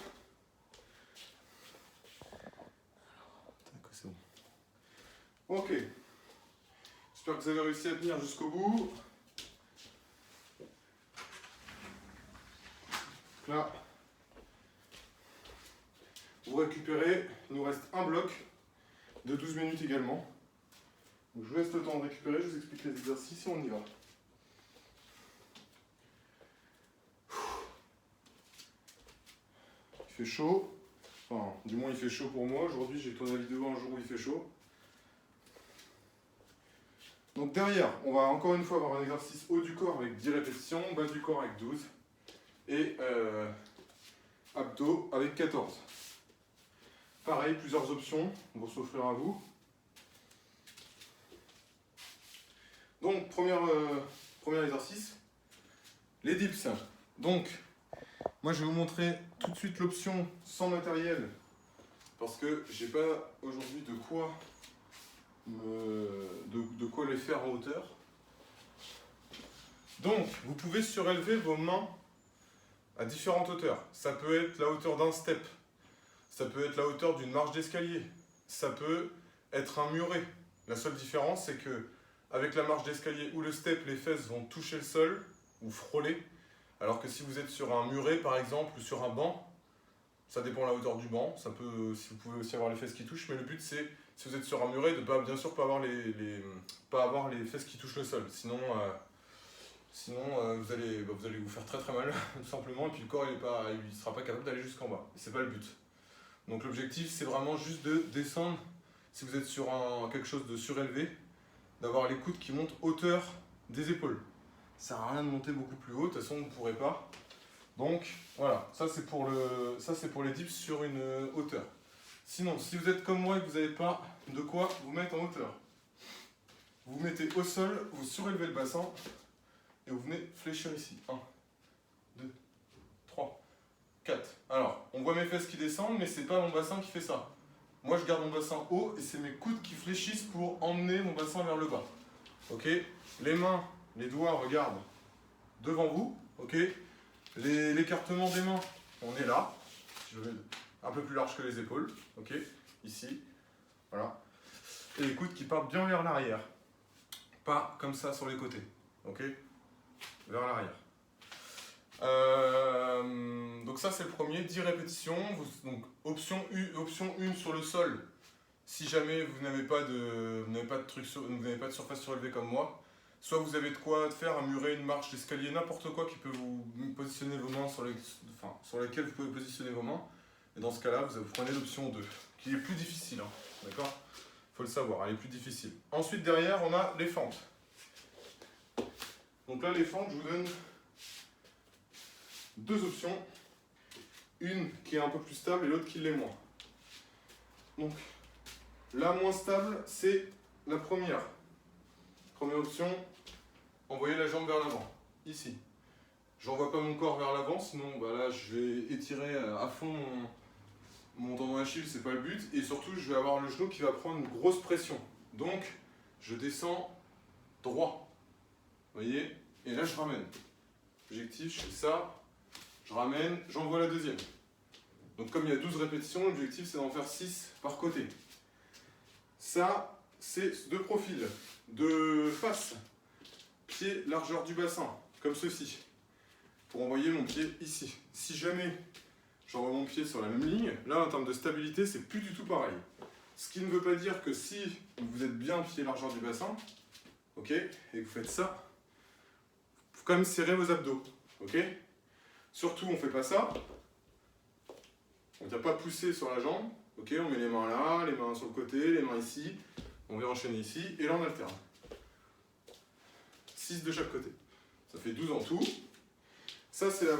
C'est bon. Ok. J'espère que vous avez réussi à tenir jusqu'au bout. Là, vous récupérez. Il nous reste un bloc de 12 minutes également. Donc, je vous laisse le temps de récupérer. Je vous explique les exercices et on y va. Il fait chaud, enfin du moins il fait chaud pour moi, aujourd'hui j'ai tourné la vidéo un jour où il fait chaud. Donc derrière, on va encore une fois avoir un exercice haut du corps avec 10 répétitions, bas du corps avec 12 et abdos avec 14. Pareil, plusieurs options vont s'offrir à vous. Donc premier exercice, les dips. Donc moi je vais vous montrer tout de suite l'option sans matériel parce que j'ai pas aujourd'hui de quoi les faire en hauteur. Donc vous pouvez surélever vos mains à différentes hauteurs. Ça peut être la hauteur d'un step, ça peut être la hauteur d'une marche d'escalier, ça peut être un muret. La seule différence c'est que avec la marche d'escalier ou le step, les fesses vont toucher le sol ou frôler. Alors que si vous êtes sur un muret par exemple ou sur un banc, Ça dépend de la hauteur du banc. Ça peut, si vous pouvez aussi avoir les fesses qui touchent. Mais le but, c'est, si vous êtes sur un muret, de pas, bien sûr, pas avoir les fesses qui touchent le sol. Sinon, vous allez vous faire très très mal, tout simplement. Et puis le corps, il sera pas capable d'aller jusqu'en bas. Et c'est pas le but. Donc l'objectif, c'est vraiment juste de descendre, si vous êtes sur quelque chose de surélevé, d'avoir les coudes qui montent hauteur des épaules. Ça sert à rien de monter beaucoup plus haut, de toute façon vous ne pourrez pas. Donc voilà, ça c'est pour les dips sur une hauteur. Sinon, si vous êtes comme moi et que vous n'avez pas de quoi vous mettre en hauteur, vous mettez au sol, vous surélevez le bassin et vous venez fléchir ici. 1, 2, 3, 4. Alors, on voit mes fesses qui descendent, mais c'est pas mon bassin qui fait ça. Moi, je garde mon bassin haut et c'est mes coudes qui fléchissent pour emmener mon bassin vers le bas. Ok? Les mains, les doigts regardent devant vous. Ok? L'écartement des mains, on est là. Je vais un peu plus large que les épaules. Ok? Ici. Voilà. Et les coudes qui partent bien vers l'arrière. Pas comme ça sur les côtés. Ok? Vers l'arrière. Donc ça c'est le premier, 10 répétitions. Donc option 1 sur le sol. Si jamais vous n'avez pas de surface surélevée comme moi, soit vous avez de quoi faire un muret, une marche, l'escalier, n'importe quoi qui peut vous positionner vos mains sur lesquelles vous pouvez positionner vos mains. Et dans ce cas-là, vous prenez l'option 2, qui est plus difficile. Hein, d'accord? Il faut le savoir, elle est plus difficile. Ensuite derrière, on a les fentes. Donc là, les fentes, je vous donne deux options, une qui est un peu plus stable et l'autre qui l'est moins. Donc, la moins stable, c'est la première. Première option, envoyer la jambe vers l'avant, ici. Je n'envoie pas mon corps vers l'avant, sinon bah là je vais étirer à fond mon tendon d'Achille, c'est pas le but. Et surtout, je vais avoir le genou qui va prendre une grosse pression. Donc, je descends droit. Vous voyez? Et là, je ramène. Objectif, je fais ça. Je ramène, j'envoie la deuxième. Donc comme il y a 12 répétitions, l'objectif c'est d'en faire 6 par côté. Ça, c'est de profil, de face, pied largeur du bassin, comme ceci. Pour envoyer mon pied ici. Si jamais j'envoie mon pied sur la même ligne, là en termes de stabilité, c'est plus du tout pareil. Ce qui ne veut pas dire que si vous êtes bien pied largeur du bassin, ok, et que vous faites ça, il faut quand même serrer vos abdos, ok. Surtout, on ne fait pas ça. On ne vient pas pousser sur la jambe. Ok, on met les mains là, les mains sur le côté, les mains ici. On vient enchaîner ici et là on alterne. 6 de chaque côté. Ça fait 12 en tout. Ça c'est la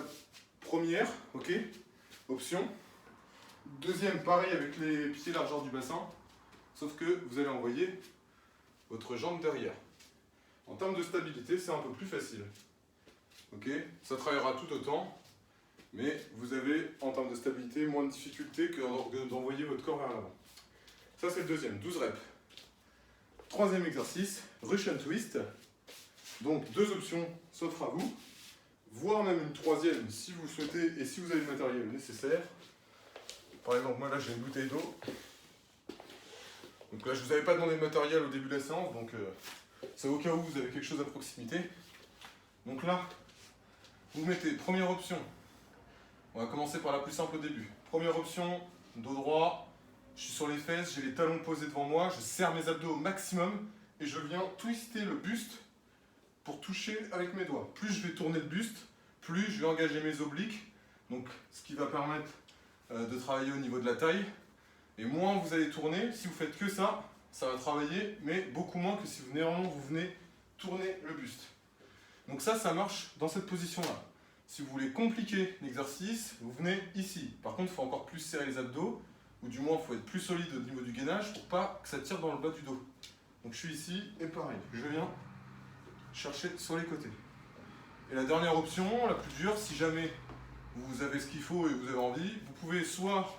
première, ok, option. Deuxième, pareil avec les pieds largeur du bassin. Sauf que vous allez envoyer votre jambe derrière. En termes de stabilité, c'est un peu plus facile. Ok, ça travaillera tout autant. Mais vous avez, en termes de stabilité, moins de difficulté que d'envoyer votre corps vers l'avant. Ça, c'est le deuxième, 12 reps. Troisième exercice, Russian Twist. Donc, deux options s'offrent à vous, voire même une troisième si vous le souhaitez et si vous avez le matériel nécessaire. Par exemple, moi là, j'ai une bouteille d'eau. Donc là, je ne vous avais pas demandé de matériel au début de la séance, donc c'est au cas où vous avez quelque chose à proximité. Donc là, vous mettez première option. On va commencer par la plus simple au début. Première option, dos droit, je suis sur les fesses, j'ai les talons posés devant moi, je serre mes abdos au maximum et je viens twister le buste pour toucher avec mes doigts. Plus je vais tourner le buste, plus je vais engager mes obliques, donc ce qui va permettre de travailler au niveau de la taille. Et moins vous allez tourner, si vous faites que ça, ça va travailler, mais beaucoup moins que si vous venez tourner le buste. Donc ça marche dans cette position-là. Si vous voulez compliquer l'exercice, vous venez ici. Par contre, il faut encore plus serrer les abdos, ou du moins, il faut être plus solide au niveau du gainage pour pas que ça tire dans le bas du dos. Donc je suis ici, et pareil, je viens chercher sur les côtés. Et la dernière option, la plus dure, si jamais vous avez ce qu'il faut et vous avez envie, vous pouvez soit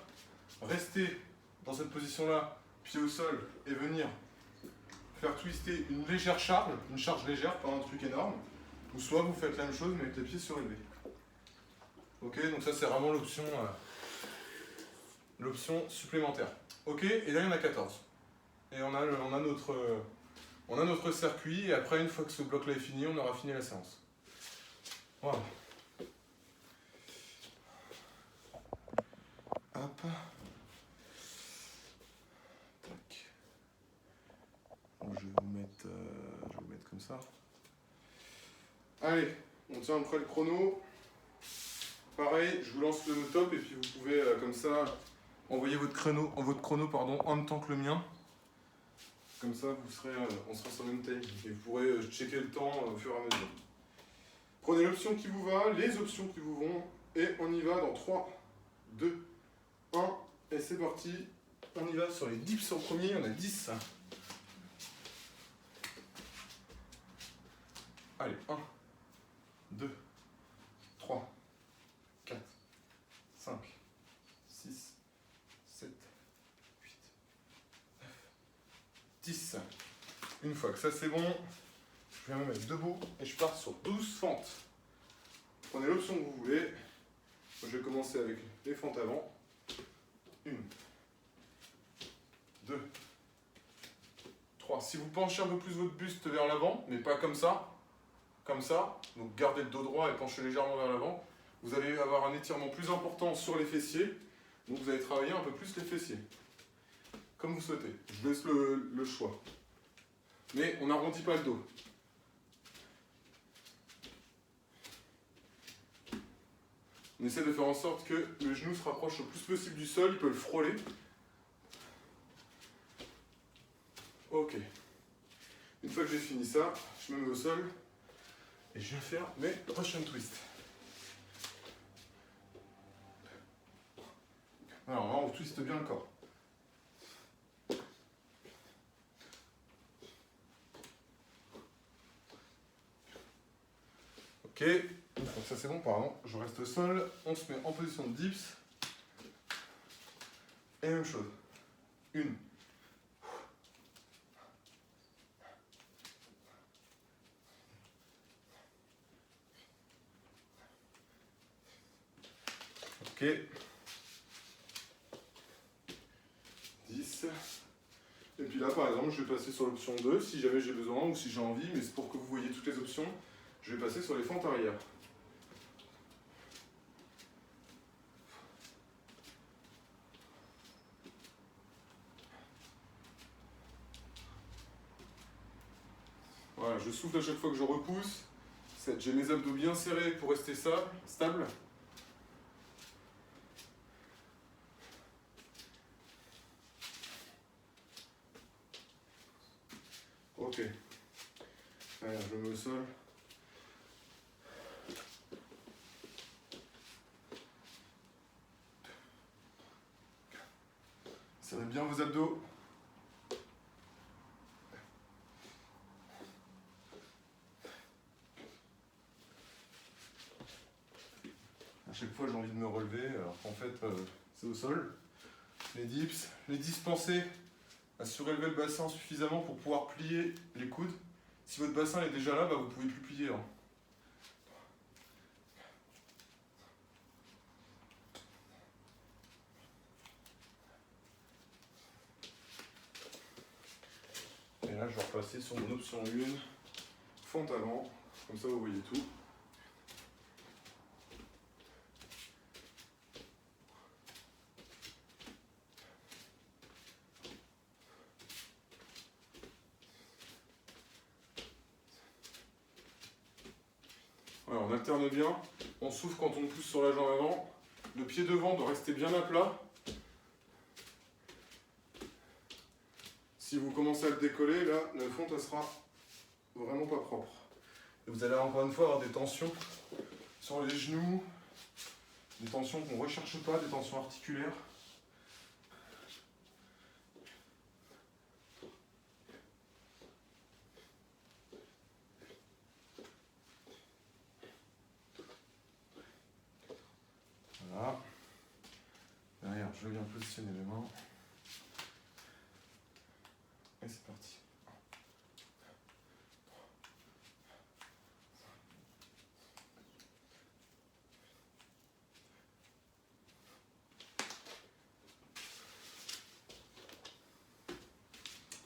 rester dans cette position-là, pied au sol, et venir faire twister une légère charge, une charge légère, pas un truc énorme, ou soit vous faites la même chose mais avec les pieds surélevés. Ok, donc ça c'est vraiment l'option supplémentaire. Ok, et là il y en a 14. Et on a notre circuit, et après une fois que ce bloc-là est fini, on aura fini la séance. Voilà. Hop. Tac. Donc, je vais vous mettre comme ça. Allez, on tient près le chrono. Pareil, je vous lance le top et puis vous pouvez comme ça envoyer votre chrono en même temps que le mien. Comme ça, on sera sur le même time et vous pourrez checker le temps au fur et à mesure. Prenez l'option qui vous va, les options qui vous vont et on y va dans 3, 2, 1 et c'est parti. On y va sur les dips en premier, on a 10. Allez, 1, 2, 3, 4, 5, 6, 7, 8, 9, 10. Une fois que ça c'est bon, je viens me mettre debout et je pars sur 12 fentes. Prenez l'option que vous voulez. Moi, je vais commencer avec les fentes avant. 1, 2, 3. Si vous penchez un peu plus votre buste vers l'avant, mais pas comme ça, donc gardez le dos droit et penchez légèrement vers l'avant, vous allez avoir un étirement plus important sur les fessiers, donc vous allez travailler un peu plus les fessiers. Comme vous souhaitez. Je vous laisse le choix. Mais on n'arrondit pas le dos. On essaie de faire en sorte que le genou se rapproche le plus possible du sol, il peut le frôler. Ok. Une fois que j'ai fini ça, je me mets au sol et je viens faire mes Russian Twist. Alors là, on twiste bien le corps. Ok, une fois que ça c'est bon, pardon, je reste au sol, on se met en position de dips. Et même chose. 1. Ok. 10. Et puis là, par exemple, je vais passer sur l'option 2 si jamais j'ai besoin ou si j'ai envie, mais c'est pour que vous voyez toutes les options. Je vais passer sur les fentes arrière. Voilà, je souffle à chaque fois que je repousse. J'ai mes abdos bien serrés pour rester stable. Ok. Allez, je me mets au sol. Serrez bien vos abdos. À chaque fois, j'ai envie de me relever, alors qu'en fait, c'est au sol. Les dips, pensez à surélever le bassin suffisamment pour pouvoir plier les coudes. Si votre bassin est déjà là, vous ne pouvez plus plier. Hein. Et là, je vais repasser sur mon option 1, fente avant, comme ça vous voyez tout. Voilà, on alterne bien, on souffle quand on pousse sur la jambe avant. Le pied devant doit rester bien à plat. Si vous commencez à le décoller, là, la fonte elle sera vraiment pas propre. Et vous allez encore une fois avoir des tensions sur les genoux, des tensions qu'on ne recherche pas, des tensions articulaires. Voilà. Derrière, je viens positionner les mains. Et c'est parti.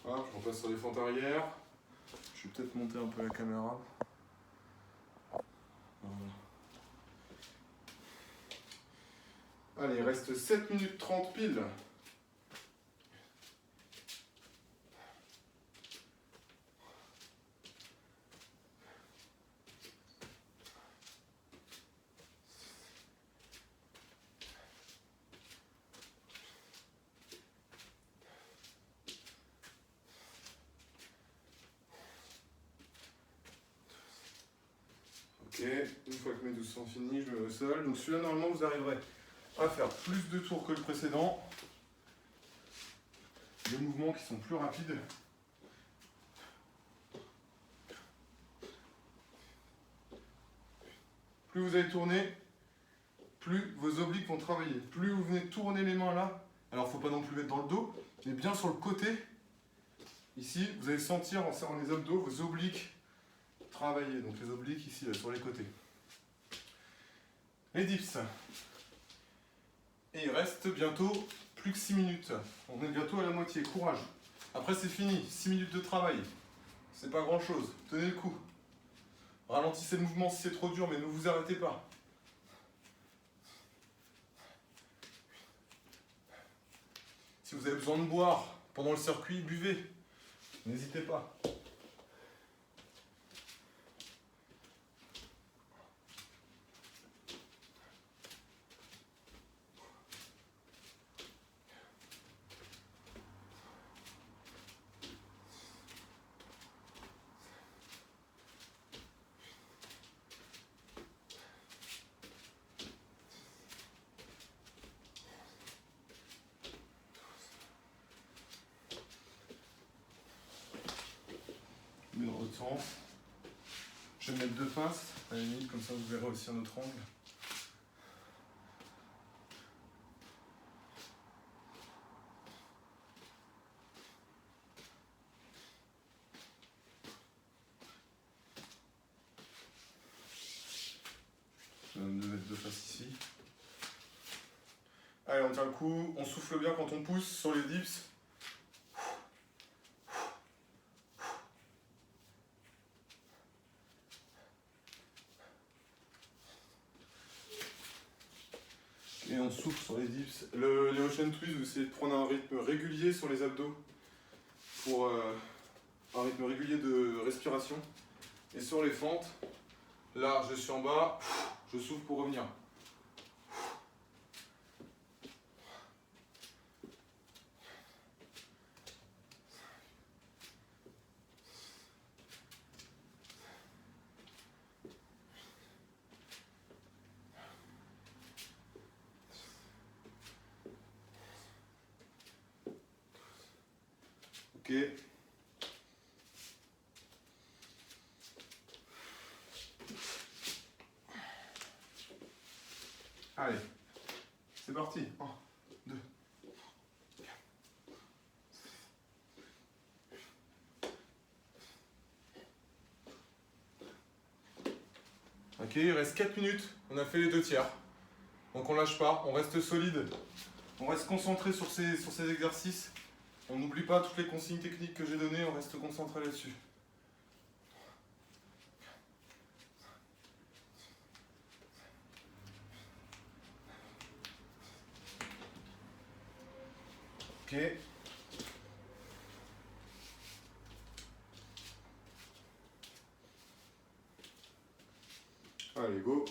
Voilà, je repasse sur les fentes arrière. Je vais peut-être monter un peu la caméra. Voilà. Allez, il reste 7 minutes 30 pile. Ok, une fois que mes 12 sont finis, je me mets au sol. Donc celui-là, normalement, vous arriverez à faire plus de tours que le précédent. Des mouvements qui sont plus rapides. Plus vous allez tourner, plus vos obliques vont travailler. Plus vous venez tourner les mains là, alors il ne faut pas non plus mettre dans le dos, mais bien sur le côté. Ici, vous allez sentir en serrant les abdos, vos obliques travailler. Donc les obliques ici, là, sur les côtés. Les dips. Et il reste bientôt plus que 6 minutes. On est bientôt à la moitié, courage. Après c'est fini, 6 minutes de travail. C'est pas grand chose, tenez le coup. Ralentissez le mouvement si c'est trop dur, mais ne vous arrêtez pas. Si vous avez besoin de boire pendant le circuit, buvez. N'hésitez pas. Dans l'autre sens. Je vais mettre deux pinces, à la limite, comme ça vous verrez aussi un autre angle. Je vais mettre deux faces ici. Allez, on tient le coup, on souffle bien quand on pousse sur les dips. Et on souffle sur les dips. Les Ocean Twist, vous essayez de prendre un rythme régulier sur les abdos pour un rythme régulier de respiration. Et sur les fentes, là je suis en bas, je souffle pour revenir. Ok. Allez, c'est parti. 1, 2. Ok, il reste 4 minutes. On a fait les 2 tiers. Donc on lâche pas, on reste solide. On reste concentré sur ces exercices. On n'oublie pas toutes les consignes techniques que j'ai données, on reste concentré là-dessus. Ok. Allez, go.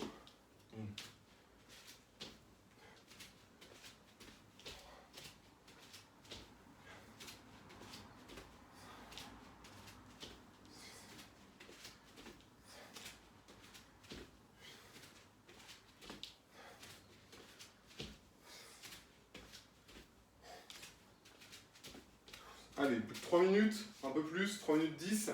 Allez, plus de 3 minutes, un peu plus, 3 minutes 10.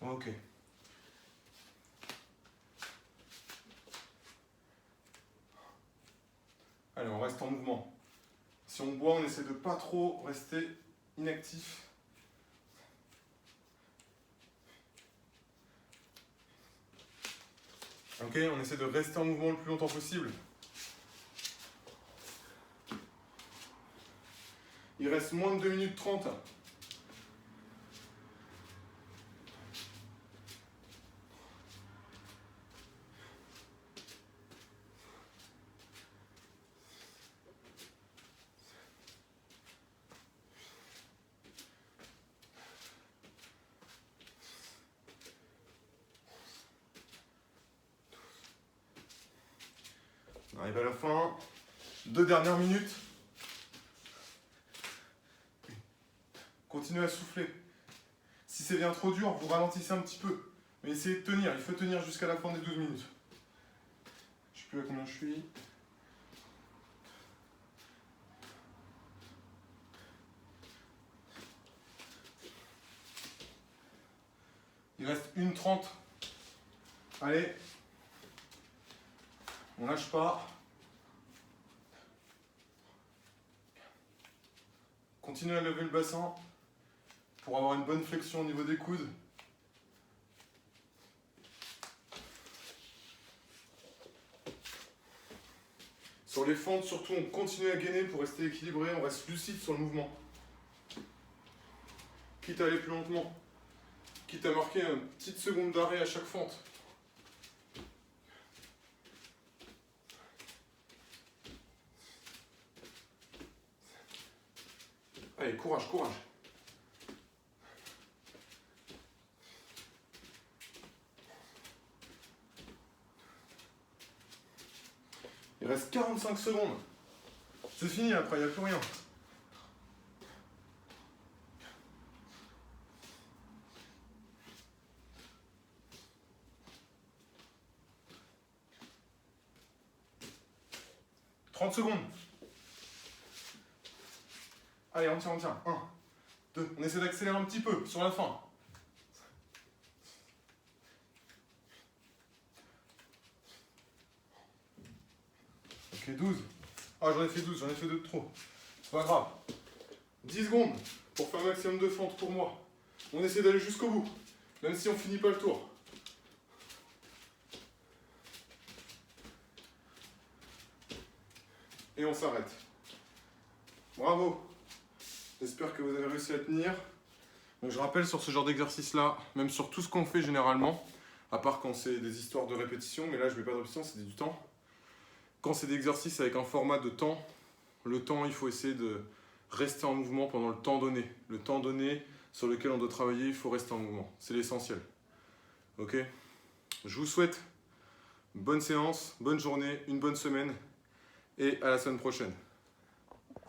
Ok. Allez, on reste en mouvement. Si on boit, on essaie de pas trop rester inactif. Ok, on essaie de rester en mouvement le plus longtemps possible. Il reste moins de 2 minutes 30. On arrive à la fin. 2 dernières minutes. Continuez à souffler. Si c'est bien trop dur, vous ralentissez un petit peu. Mais essayez de tenir. Il faut tenir jusqu'à la fin des 12 minutes. Je ne sais plus à combien je suis. Il reste 1:30. Allez. On lâche pas. Continuez à lever le bassin pour avoir une bonne flexion au niveau des coudes. Sur les fentes, surtout, on continue à gainer pour rester équilibré, on reste lucide sur le mouvement. Quitte à aller plus lentement, quitte à marquer une petite seconde d'arrêt à chaque fente. Allez, courage, courage. Il reste 45 secondes. C'est fini après, il n'y a plus rien. « 30 secondes. Allez, on tient, on tient. 1, 2. On essaie d'accélérer un petit peu sur la fin. Ok, 12. Ah, j'en ai fait 12, j'en ai fait 2 de trop. C'est pas grave. 10 secondes pour faire un maximum de fente pour moi. On essaie d'aller jusqu'au bout, même si on finit pas le tour. Et on s'arrête. Bravo. J'espère que vous avez réussi à tenir. Donc je rappelle sur ce genre d'exercice-là, même sur tout ce qu'on fait généralement, à part quand c'est des histoires de répétition, mais là je ne mets pas de répétition, c'est du temps. Quand c'est des exercices avec un format de temps, le temps, il faut essayer de rester en mouvement pendant le temps donné. Le temps donné sur lequel on doit travailler, il faut rester en mouvement. C'est l'essentiel. Ok ? Je vous souhaite une bonne séance, bonne journée, une bonne semaine et à la semaine prochaine.